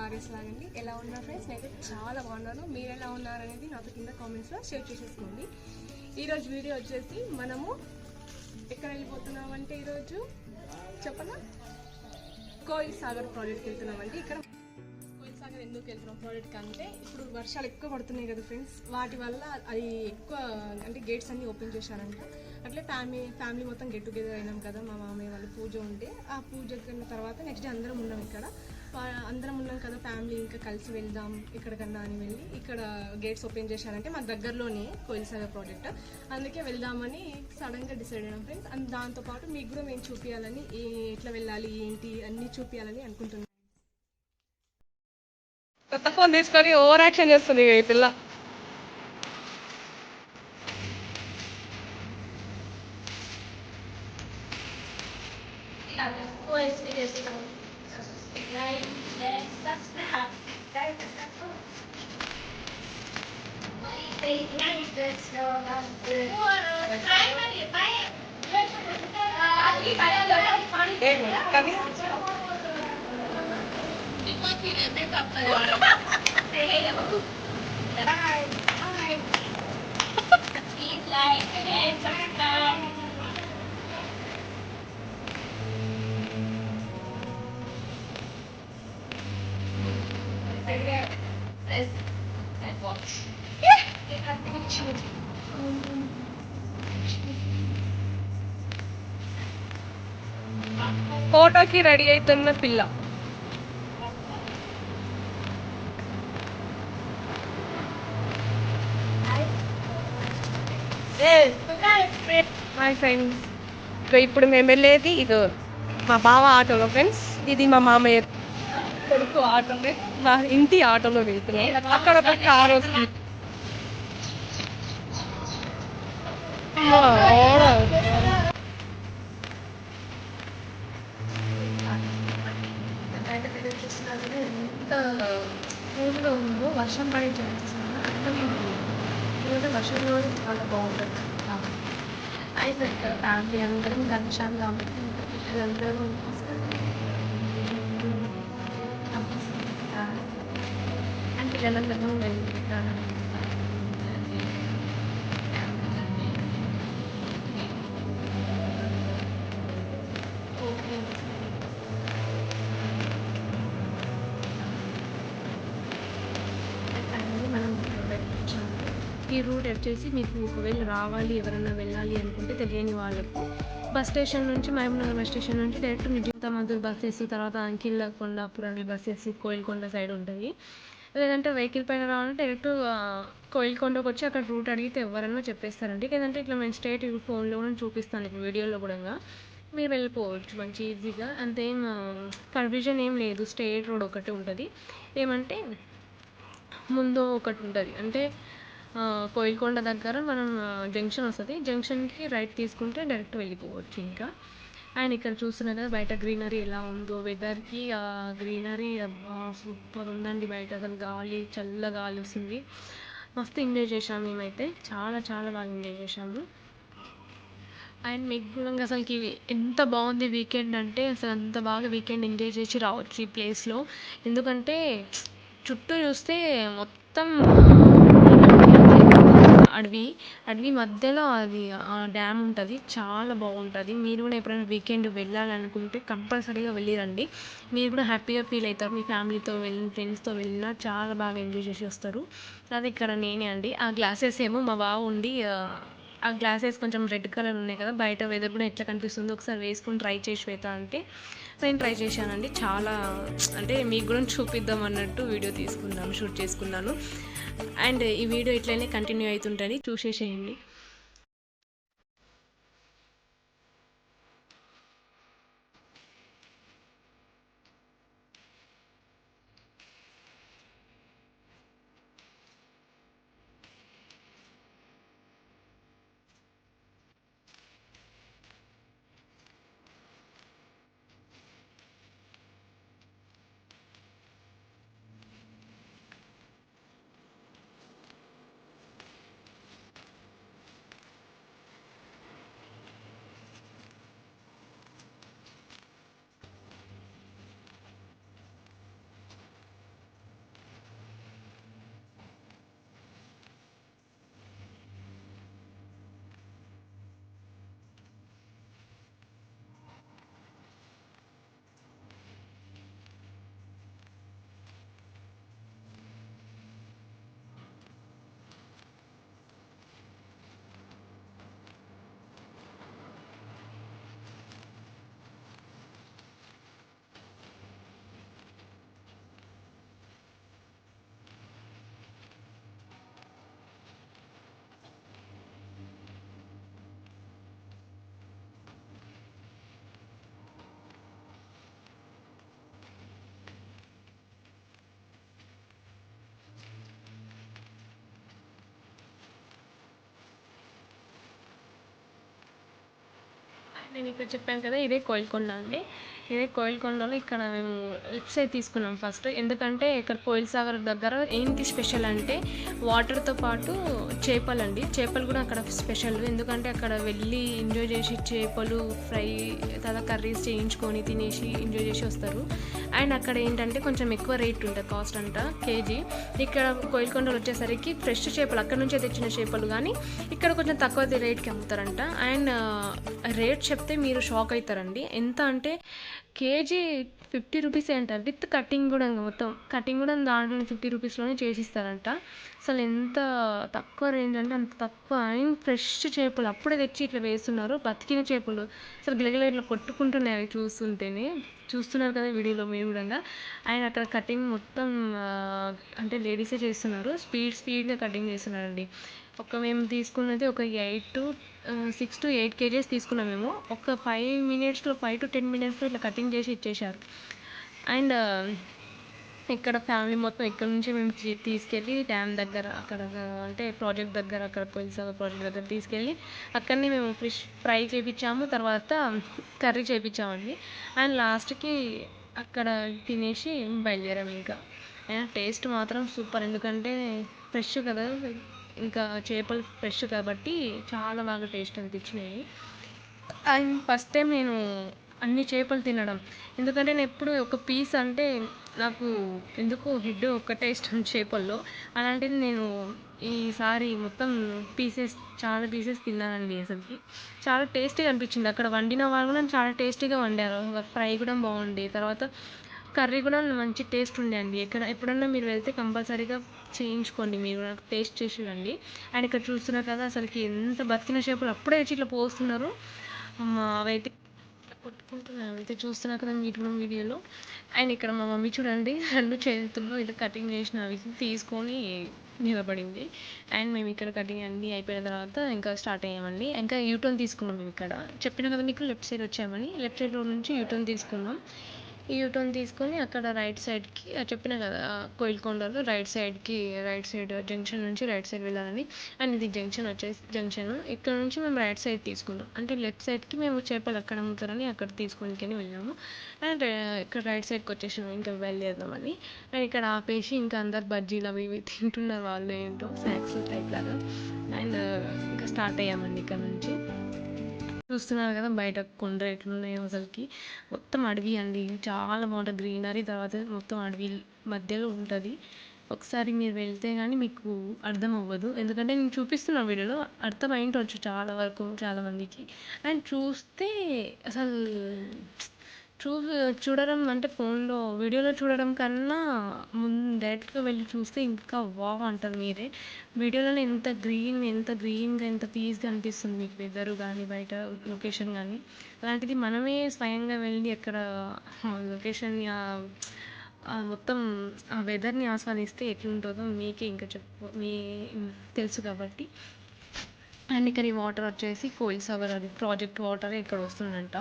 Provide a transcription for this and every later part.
RS లాగండి. ఎలా ఉన్నారు ఫ్రెండ్స్? నేనైతే చాలా బాగున్నాను. మీరు ఎలా ఉన్నారనేది నాతో కింద కామెంట్స్లో షేర్ చేసేసుకోండి. ఈరోజు వీడియో వచ్చేసి మనము ఎక్కడ వెళ్ళిపోతున్నామంటే ఈరోజు చెప్పనా, కోయిల్ సాగర్ ప్రాజెక్ట్కి వెళ్తున్నామండి. ఇక్కడ కోయిల్ సాగర్ ఎందుకు వెళ్తున్నాం ప్రాజెక్ట్కి అంటే, ఇప్పుడు వర్షాలు ఎక్కువ పడుతున్నాయి కదా ఫ్రెండ్స్, వాటి వల్ల అది ఎక్కువ అంటే గేట్స్ అన్నీ ఓపెన్ చేశారంట. అట్లే ఫ్యామిలీ మొత్తం గెట్ టుగెదర్ అయినాం కదా. మా మామయ్య వాళ్ళ పూజ ఉంటే ఆ పూజ తర్వాత నెక్స్ట్ డే అందరం ఉన్నాం ఇక్కడ. అందరం ఉన్నాం కదా ఫ్యామిలీ, ఇంకా కలిసి వెళ్దాం ఎక్కడికన్నా అని వెళ్ళి ఇక్కడ గేట్స్ ఓపెన్ చేశారంటే మాకు దగ్గరలోనే కోయిల్ సాగర్ ప్రాజెక్ట్, అందుకే వెళ్దామని సడన్గా డిసైడ్ అయినాం ఫ్రెండ్స్. అండ్ దాంతోపాటు మీకు కూడా మేము చూపించాలని, ఎట్లా వెళ్ళాలి ఏంటి అన్నీ చూపించాలని అనుకుంటున్నాం. కొత్త ఫోన్ తీసుకొని ఓవర్ యాక్షన్ చేస్తుంది ఈ పిల్ల. ఫోటోకి రెడీ అవుతున్న పిల్ల. మై ఫ్రెండ్స్, ఇప్పుడు మేము వెళ్ళేది ఇది మా బావ ఆటోలో ఫ్రెండ్స్, ఇది మా మామయ్య కొడుకు ఆటోలో, మా ఇంటి ఆటోలో వెళ్తున్నాం. అక్కడ ఒక కార్ వస్తుంది. ఎంత రోజులో ఉందో వర్షం పడే ఛాన్సెస్ ఈరోజు వర్షంలో చాలా బాగుంటుంది. అయితే ఫ్యామిలీ అందరం కలిసాం కాబట్టి పిల్లలందరూ అండ్ పిల్లలందరూ వెళ్ళిపోతారు. ఈ రూట్ వచ్చేసి మీకు ఒకవేళ రావాలి, ఎవరైనా వెళ్ళాలి అనుకుంటే తెలియని వాళ్ళకు బస్ స్టేషన్ నుంచి, మహబూబ్నగర్ బస్ స్టేషన్ నుంచి డైరెక్ట్ నిజామాబాద్ బస్సెస్, తర్వాత అంకిల్కొండాపూర్ అనే బస్సెస్ కోయిల్కొండ సైడ్ ఉంటాయి. లేదంటే వెహికల్ పైన రావాలంటే డైరెక్ట్ కోయిల్కొండకు వచ్చి అక్కడ రూట్ అడిగితే ఎవరైనా చెప్పేస్తారండి. లేదంటే ఇట్లా మేము స్ట్రేట్ ఫోన్లో కూడా చూపిస్తాను, ఇప్పుడు వీడియోలో కూడా మీరు వెళ్ళిపోవచ్చు మంచి ఈజీగా. అంతేం కన్ఫ్యూజన్ ఏం లేదు. స్ట్రేట్ రోడ్ ఒకటి ఉంటుంది. ఏమంటే ముందు ఒకటి ఉంటుంది, అంటే కోయిల్కొండ దగ్గర మనం జంక్షన్ వస్తుంది, జంక్షన్కి రైట్ తీసుకుంటే డైరెక్ట్ వెళ్ళిపోవచ్చు ఇంకా. అండ్ ఇక్కడ చూస్తున్నారు కదా బయట గ్రీనరీ ఎలా ఉందో, వెదర్కి గ్రీనరీ సూపర్ ఉందండి. బయట అసలు గాలి, చల్ల గాలి వస్తుంది. మస్తు ఎంజాయ్ చేసాము మేమైతే, చాలా చాలా బాగా ఎంజాయ్ చేసాము. అండ్ మీకు కూడా అసలుకి ఎంత బాగుంది వీకెండ్ అంటే, అసలు అంత బాగా వీకెండ్ ఎంజాయ్ చేసి రావచ్చు ఈ ప్లేస్లో. ఎందుకంటే చుట్టూ చూస్తే మొత్తం అడవి మధ్యలో అది డ్యామ్ ఉంటుంది, చాలా బాగుంటుంది. మీరు కూడా ఎప్పుడైనా వీకెండ్ వెళ్ళాలనుకుంటే కంపల్సరీగా వెళ్ళిరండి. మీరు కూడా హ్యాపీగా ఫీల్ అవుతారు. మీ ఫ్యామిలీతో వెళ్ళి, ఫ్రెండ్స్తో వెళ్ళినా చాలా బాగా ఎంజాయ్ చేసి వస్తారు. అది ఇక్కడ నేనే అండి. ఆ గ్లాసెస్ ఏమో మా బావ ఉండి, ఆ గ్లాసెస్ కొంచెం రెడ్ కలర్ ఉన్నాయి కదా, బయట వెదర్ కూడా ఎట్లా కనిపిస్తుందో ఒకసారి వేసుకొని ట్రై చేసి శ్వేత అంటే నేను ట్రై చేశానండి. చాలా అంటే మీకు కూడా చూపిద్దాం అన్నట్టు వీడియో తీసుకున్నాను, షూట్ చేసుకున్నాను. అండ్ ఈ వీడియో ఇట్లనే కంటిన్యూ అవుతుంటుంది, చూసేసేయండి. నేను ఇక్కడ చెప్పాను కదా, ఇదే కోయిల్కొండ అండి. ఇదే కోయిల్కొండలో ఇక్కడ మేము లెఫ్ట్ సైడ్ తీసుకున్నాం ఫస్ట్. ఎందుకంటే ఇక్కడ కోయిల్ సాగర్ దగ్గర ఏంటి స్పెషల్ అంటే వాటర్తో పాటు చేపలండి. చేపలు కూడా అక్కడ స్పెషల్. ఎందుకంటే అక్కడ వెళ్ళి ఎంజాయ్ చేసి చేపలు ఫ్రై తర్వాత కర్రీస్ చేయించుకొని తినేసి ఎంజాయ్ చేసి వస్తారు. అండ్ అక్కడ ఏంటంటే కొంచెం ఎక్కువ రేట్ ఉంటుంది, కాస్ట్ అంట కేజీ. ఇక్కడ కోయిల్కొండలో వచ్చేసరికి ఫ్రెష్ చేపలు అక్కడ నుంచే తెచ్చిన చేపలు, కానీ ఇక్కడ కొంచెం తక్కువ రేట్కి అమ్ముతారంట. అండ్ రేట్ చెప్తే మీరు షాక్ అవుతారండి. ఎంత అంటే కేజీ 50 రూపీసే అంటారు, విత్ కటింగ్ కూడా. మొత్తం కటింగ్ కూడా దాంట్లో 50 రూపీస్లోనే చేసిస్తారంట. అసలు ఎంత తక్కువ రేంజ్ అంటే అంత తక్కువ. అండ్ ఫ్రెష్ చేపలు అప్పుడే తెచ్చి ఇట్లా వేస్తున్నారు, బతికిన చేపలు. అసలు గిలగిల ఇట్లా కొట్టుకుంటున్నాయి అవి చూస్తుంటేనే. చూస్తున్నారు కదా వీడియోలో మీరు కూడా. అండ్ అక్కడ కటింగ్ మొత్తం అంటే లేడీసే చేస్తున్నారు, స్పీడ్గా కటింగ్ చేస్తున్నారండి. మేము తీసుకున్నది ఒక 6 to 8 kgs తీసుకున్నాం మేము. ఒక 5 to 10 మినిట్స్లో ఇట్లా కటింగ్ చేసి ఇచ్చేశారు. అండ్ ఇక్కడ ఫ్యామిలీ మొత్తం ఇక్కడ నుంచి మేము తీసుకెళ్ళి డ్యామ్ దగ్గర అక్కడ అంటే ప్రాజెక్ట్ దగ్గర, అక్కడ కొయిల్సాగర్ ప్రాజెక్ట్ దగ్గర తీసుకెళ్ళి అక్కడనే మేము ఫిష్ ఫ్రై చేయించాము, తర్వాత కర్రీ చేయించామండి. అండ్ లాస్ట్కి అక్కడ తినేసి బయలుదేరాము ఇంకా. టేస్ట్ మాత్రం సూపర్, ఎందుకంటే ఫ్రెష్ కదా, ఇంకా చేపలు ఫ్రెష్ కాబట్టి చాలా బాగా టేస్ట్ అనిపించినాయి. అండ్ ఫస్ట్ టైం నేను అన్ని చేపలు తినడం, ఎందుకంటే నేను ఎప్పుడు ఒక పీస్ అంటే నాకు ఎందుకో హెడ్ ఒక్కటే ఇష్టం చేపల్లో. అలాంటిది నేను ఈసారి మొత్తం చాలా పీసెస్ తిన్నానండి. అసలుకి చాలా టేస్టీగా అనిపించింది. అక్కడ వండిన వాళ్ళు కూడా చాలా టేస్టీగా వండారు. ఫ్రై కూడా బాగుంది, తర్వాత కర్రీ కూడా మంచి టేస్ట్ ఉండే అండి. ఎప్పుడన్నా మీరు వెళ్తే కంపల్సరీగా చేయించుకోండి, మీరు టేస్ట్ చేసి రండి. అండ్ ఇక్కడ చూస్తున్నారు కదా, అసలుకి ఎంత బతికిన చేపలు అప్పుడే వచ్చి ఇట్లా పోస్తున్నారు. అవైతే కొట్టుకుంటున్నాను, అవైతే చూస్తున్నారు కదా వీడియోలో. అండ్ ఇక్కడ మా మమ్మీ చూడండి 2 చేతుల్లో ఇలా కటింగ్ చేసినవి తీసుకొని నిలబడింది. అండ్ మేము ఇక్కడ కటింగ్ అన్నీ అయిపోయిన తర్వాత ఇంకా స్టార్ట్ అయ్యామండి. ఇంకా యూటర్న్ తీసుకున్నాం. మేము ఇక్కడ చెప్పిన కదా మీకు లెఫ్ట్ సైడ్ వచ్చామని, లెఫ్ట్ సైడ్ నుంచి యూటర్న్ తీసుకున్నాం. ఈ యూటర్న్ తీసుకొని అక్కడ రైట్ సైడ్కి చెప్పిన కదా కోయిల్కొండలో రైట్ సైడ్ జంక్షన్ నుంచి రైట్ సైడ్ వెళ్ళాలని. అండ్ ఇది జంక్షన్ ఇక్కడ నుంచి మేము రైట్ సైడ్ తీసుకున్నాం. అంటే లెఫ్ట్ సైడ్కి మేము చేపలు అక్కడ అమ్ముతారని అక్కడ తీసుకొని వెళ్ళాము. అండ్ ఇక్కడ రైట్ సైడ్కి వచ్చేసాము ఇంకా బయలుదేరదామని. అండ్ ఇక్కడ ఆపేసి ఇంకా అందరు బజ్జీలు అవి ఇవి తింటున్నారు, వాళ్ళు ఏంటో స్నాక్స్ టైప్ లాగా. అండ్ ఇంకా స్టార్ట్ అయ్యామండి ఇక్కడ నుంచి. చూస్తున్నారు కదా బయట కొండలు ఎట్లున్నాయో, అసలుకి మొత్తం అడవి అండి, చాలా బాగుంటుంది గ్రీనరీ. తర్వాత మొత్తం అడవి మధ్యలో ఉంటుంది. ఒకసారి మీరు వెళ్తే కానీ మీకు అర్థం అవ్వదు, ఎందుకంటే నేను చూపిస్తున్న వీడియోలో అర్థం అయింటవచ్చు చాలా వరకు చాలామందికి. అండ్ చూస్తే అసలు చూడడం అంటే ఫోన్లో వీడియోలో చూడడం కన్నా డైరెక్ట్గా వెళ్ళి చూస్తే ఇంకా వావ్ అంటారు మీరే. వీడియోలో ఎంత గ్రీన్గా ఎంత పీస్గా అనిపిస్తుంది మీకు వెదర్ కానీ బయట లొకేషన్ కానీ. అలాంటిది మనమే స్వయంగా వెళ్ళి అక్కడ లొకేషన్ని మొత్తం ఆ వెదర్ని ఆస్వాదిస్తే ఎట్లుంటుందో మీకే ఇంకా తెలుసు కాబట్టి. అండ్ ఇక్కడ ఈ వాటర్ వచ్చేసి కోయిల్సాగర్ అది ప్రాజెక్ట్ వాటర్ ఇక్కడ వస్తుందంట.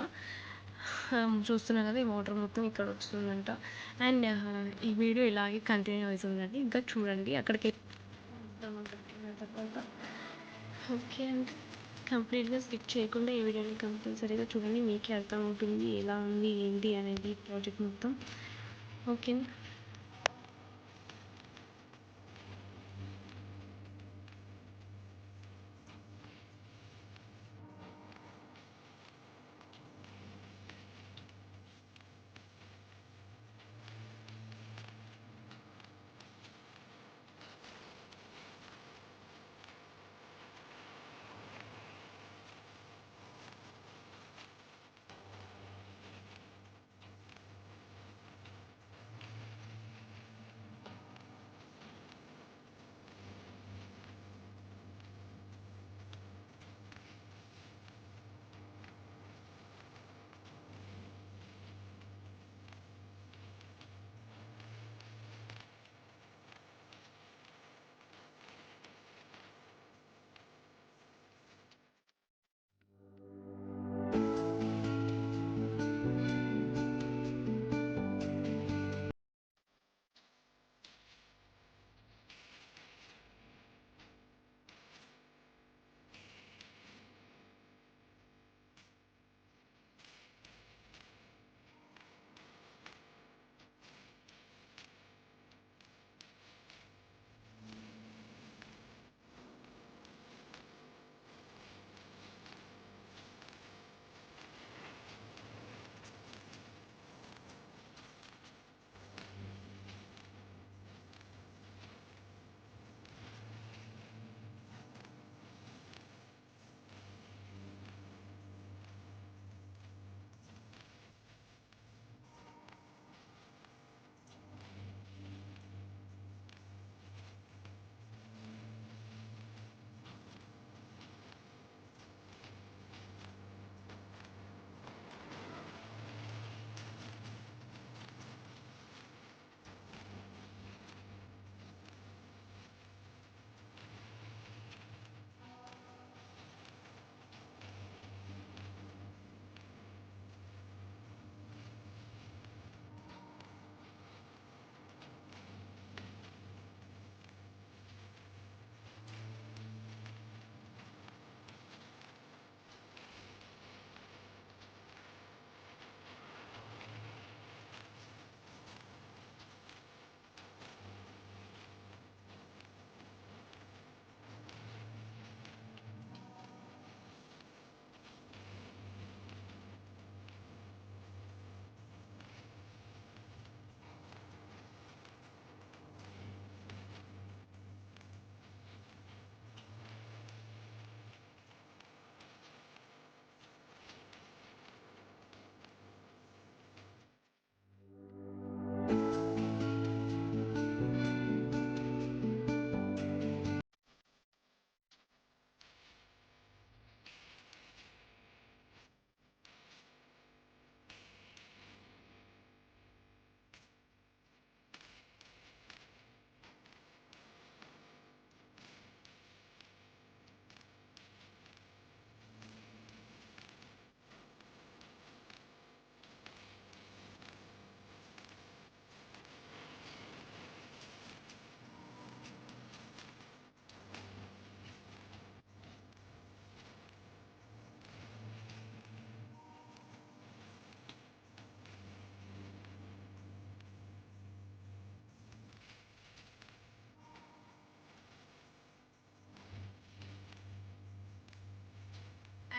చూస్తున్నారు కదా, ఈ వాటర్ మొత్తం ఇక్కడ వస్తుందంట. అండ్ ఈ వీడియో ఇలాగే కంటిన్యూ అవుతుందండి, ఇంకా చూడండి అక్కడికి. ఓకే అండి, కంప్లీట్గా స్కిప్ చేయకుండా ఈ వీడియోని కంపల్సరీగా చూడండి, మీకే అర్థమవుతుంది ఎలా ఉంది ఏంటి అనేది ప్రాజెక్ట్ మొత్తం. ఓకే.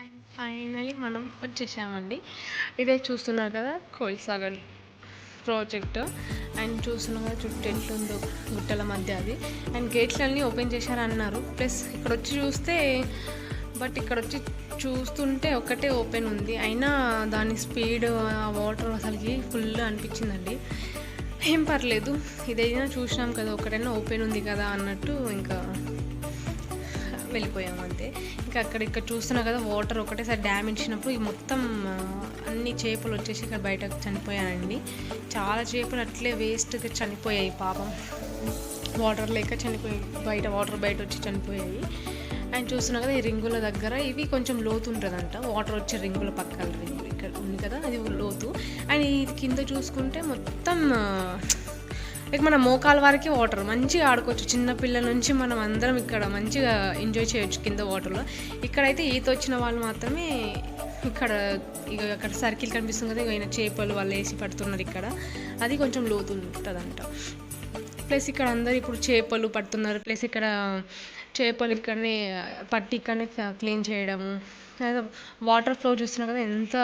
అండ్ ఫైనలీ మనం వచ్చేసామండి. ఇదే చూస్తున్నారు కదా కోయిల్ సాగర్ ప్రాజెక్ట్. అండ్ చూస్తున్నాం కదా చుట్టూ ఎట్లుందో గుట్టల మధ్య అది. అండ్ గేట్లన్నీ ఓపెన్ చేశారన్నారు. ప్లస్ ఇక్కడ వచ్చి చూస్తే ఇక్కడ వచ్చి చూస్తుంటే ఒక్కటే ఓపెన్ ఉంది, అయినా దాని స్పీడ్ వాటర్ అసలుకి ఫుల్ అనిపించిందండి. ఏం పర్లేదు, ఇదైనా చూసినాం కదా, ఒకటైనా ఓపెన్ ఉంది కదా అన్నట్టు ఇంకా వెళ్ళిపోయాం అంతే. ఇంకా ఇక్కడ చూస్తున్నా కదా వాటర్ ఒకటేసారి డ్యామ్ ఇచ్చినప్పుడు ఈ మొత్తం అన్ని చేపలు వచ్చేసి ఇక్కడ బయటకు చనిపోయానండి. చాలా చేపలు అట్లే వేస్ట్గా చనిపోయాయి పాపం, వాటర్ లేక చనిపోయాయి, వాటర్ బయట వచ్చి చనిపోయాయి. అండ్ చూస్తున్నా కదా ఈ రింగుల దగ్గర ఇవి కొంచెం లోతు ఉంటుందంట, వాటర్ వచ్చే రింగుల పక్కన రింగులు ఇక్కడ ఉంది కదా అది లోతు. అండ్ ఇది కింద చూసుకుంటే మొత్తం మన మోకాల వరకే వాటర్, మంచిగా ఆడుకోవచ్చు. చిన్నపిల్లల నుంచి మనం అందరం ఇక్కడ మంచిగా ఎంజాయ్ చేయొచ్చు కింద వాటర్లో. ఇక్కడైతే ఈత వచ్చిన వాళ్ళు మాత్రమే అక్కడ సర్కిల్ కనిపిస్తుంది కదా, ఇక చేపలు వాళ్ళు వేసి పడుతున్నారు ఇక్కడ, అది కొంచెం లోతు ఉంటుందంట. ప్లస్ ఇక్కడ అందరు ఇప్పుడు చేపలు పడుతున్నారు. ప్లస్ ఇక్కడ చేపలు ఇక్కడనే పట్టి ఇక్కడనే క్లీన్ చేయడము. వాటర్ ఫ్లో చూస్తున్నా కదా ఎంత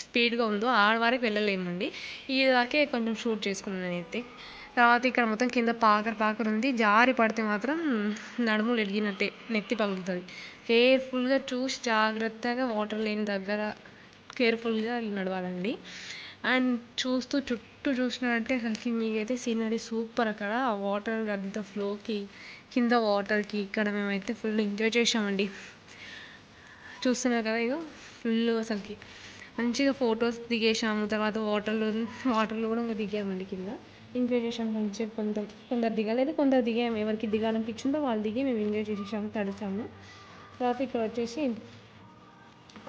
స్పీడ్గా ఉందో, ఆడ వరకు వెళ్ళలేమండి, ఈ దాకే కొంచెం షూట్ చేసుకున్నాను నేనైతే. తర్వాత ఇక్కడ మొత్తం కింద పాకర్ ఉంది, జారి పడితే మాత్రం నడుములు ఎరిగినట్టే, నెత్తి పగులుతుంది. కేర్ఫుల్గా చూసి జాగ్రత్తగా వాటర్ లేని దగ్గర కేర్ఫుల్గా నడవాలండి. అండ్ చుట్టూ చూసినట్టే అసలుకి మీకైతే సీనరీ సూపర్. అక్కడ ఆ వాటర్ అంత ఫ్లోకి కింద వాటర్కి ఇక్కడ మేమైతే ఫుల్ ఎంజాయ్ చేసామండి. చూస్తున్నారు కదా ఇగో ఫుల్ అసలుకి మంచిగా ఫొటోస్ దిగేసాము. తర్వాత వాటర్లో కూడా దిగామండి, కింద ఎంజాయ్ చేసాము మంచిగా. కొందరు దిగలేదు, కొందరు దిగాము, ఎవరికి దిగాలనిపించిందో వాళ్ళు దిగి మేము ఎంజాయ్ చేసేసాము, తడిచాము. తర్వాత ఇక్కడ వచ్చేసి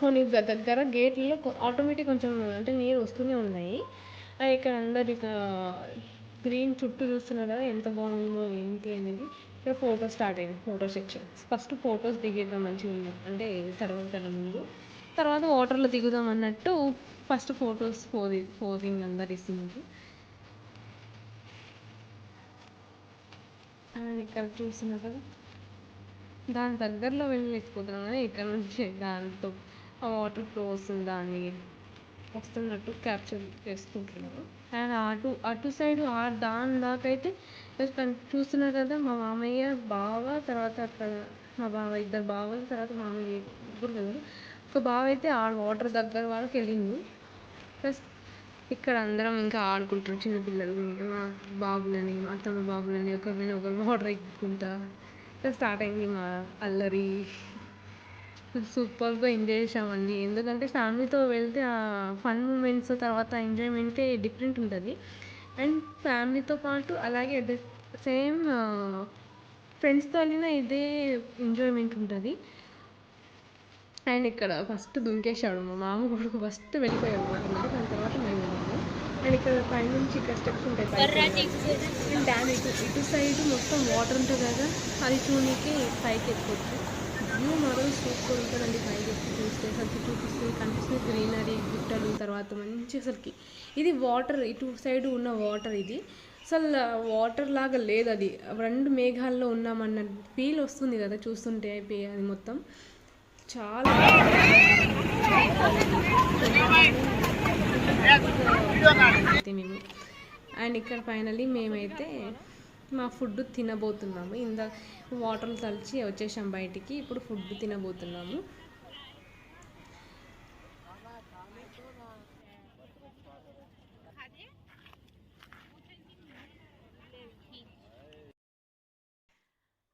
కొన్ని దగ్గర గేట్లలో ఆటోమేటిక్ కొంచెం అంటే నీరు వస్తూనే ఉన్నాయి. ఇక్కడ అందరు ఇక గ్రీన్ చుట్టూ చూస్తున్నారు కదా ఎంత బాగుందో ఏంటి అనేది. ఇక్కడ ఫోటోస్ స్టార్ట్ అయింది, ఫోటో సెక్షన్. ఫస్ట్ ఫొటోస్ దిగేద్దాం మంచిగా ఉంది అంటే ముందు, తర్వాత వాటర్లో దిగుదాం అన్నట్టు ఫస్ట్ ఫొటోస్ పోజింగ్ అందరు ఇస్తున్నారు. అండ్ ఇక్కడ చూస్తున్నారు కదా దాని దగ్గరలో వెళ్ళలేకపోతున్నాం కానీ ఇక్కడ నుంచి దాంతో ఆ వాటర్ ఫ్లో వస్తుంది, దాన్ని వస్తున్నట్టు క్యాప్చర్ చేసుకుంటున్నాను. అండ్ అటు సైడ్ దాని దాకైతే చూస్తున్నారు కదా మా మామయ్య బావ, తర్వాత అక్కడ మా బావ, ఇద్దరు బావలు, తర్వాత మామయ్య ముగ్గురు కదా. ఒక బావ అయితే ఆ వాటర్ దగ్గర వరకు వెళ్ళింది. ప్లస్ ఇక్కడ అందరం ఇంకా ఆడుకుంటున్నాం, చిన్నపిల్లలు మా బాబులని, అత్తమ్మ బాబులని ఒకరు వాటర్ ఎక్కుకుంటా స్టార్ట్ అయింది మా అల్లరి. సూపర్గా ఎంజాయ్ చేసామండి. ఎందుకంటే ఫ్యామిలీతో వెళ్తే ఆ ఫన్ మూమెంట్స్ తర్వాత ఎంజాయ్మెంటే డిఫరెంట్ ఉంటుంది. అండ్ ఫ్యామిలీతో పాటు అలాగే సేమ్ ఫ్రెండ్స్తో వెళ్ళినా ఇదే ఎంజాయ్మెంట్ ఉంటుంది. అండ్ ఇక్కడ ఫస్ట్ దుంకేశాడు మా మామ కొడుకు, ఫస్ట్ వెళ్ళిపోయాడు అనమాట. దాని తర్వాత మేము వెళ్ళాము. అండ్ ఇక్కడ పైనుంచి ఇక్కడ స్టెప్స్ ఉంటాయి అండ్ డ్యామ్ ఇటు సైడ్ మొత్తం వాటర్ ఉంటుంది కదా, అది చూడడానికి పైకి ఎక్కొచ్చు. వ్యూ మాత్రం సూపర్ ఉంటుందండి, పైకి ఎక్కి చూస్తే అసలు కనిపిస్తుంది గ్రీనరీ, గుట్టలు, తర్వాత మంచి అసలుకి ఇది వాటర్, ఇటు సైడ్ ఉన్న వాటర్ ఇది అసలు వాటర్ లాగా లేదు, అది రెండు మేఘాల్లో ఉన్నామన్న ఫీల్ వస్తుంది కదా చూస్తుంటే. అది మొత్తం చాలా మేము. అండ్ ఇక్కడ ఫైనల్లీ మేమైతే మా ఫుడ్ తినబోతున్నాము. వాటర్ తలిచి వచ్చేసాం బయటికి, ఇప్పుడు ఫుడ్ తినబోతున్నాము.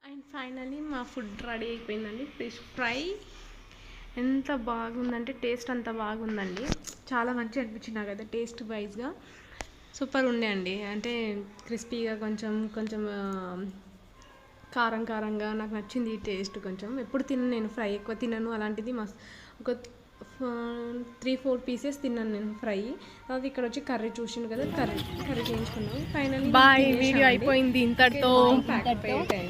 అండ్ ఫైనల్లీ మా ఫుడ్ రెడీ అయిపోయిందండి. ఫిష్ ఫ్రై ఎంత బాగుందంటే టేస్ట్ అంత బాగుందండి, చాలా మంచిగా అనిపించింది నాకు అయితే టేస్ట్ వైజ్గా. సూపర్ ఉండే అండి, అంటే క్రిస్పీగా కొంచెం కారంగా నాకు నచ్చింది ఈ టేస్ట్. కొంచెం ఎప్పుడు నేను ఫ్రై ఎక్కువ తినను, అలాంటిది ఒక 3-4 పీసెస్ తిన్నాను నేను ఫ్రై. తర్వాత ఇక్కడ వచ్చి కర్రీ చూసిండు కదా, కర్రీ చేయించుకున్నాం. ఫైనల్లీ బాయ్, వీడియో అయిపోయింది ఇంతటితో,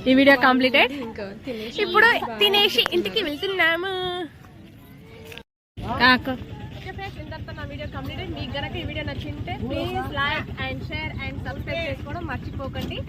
ఈ వీడియో కంప్లీటెడ్. ఇంకా ఇప్పుడు తినేసి ఇంటికి వెళ్తున్నాము. ఇంతటితో నా వీడియో కంప్లీటెడ్. మీకు కనుక ఈ వీడియో నచ్చింటే please like and share and subscribe చేసుకోవడం మర్చిపోకండి.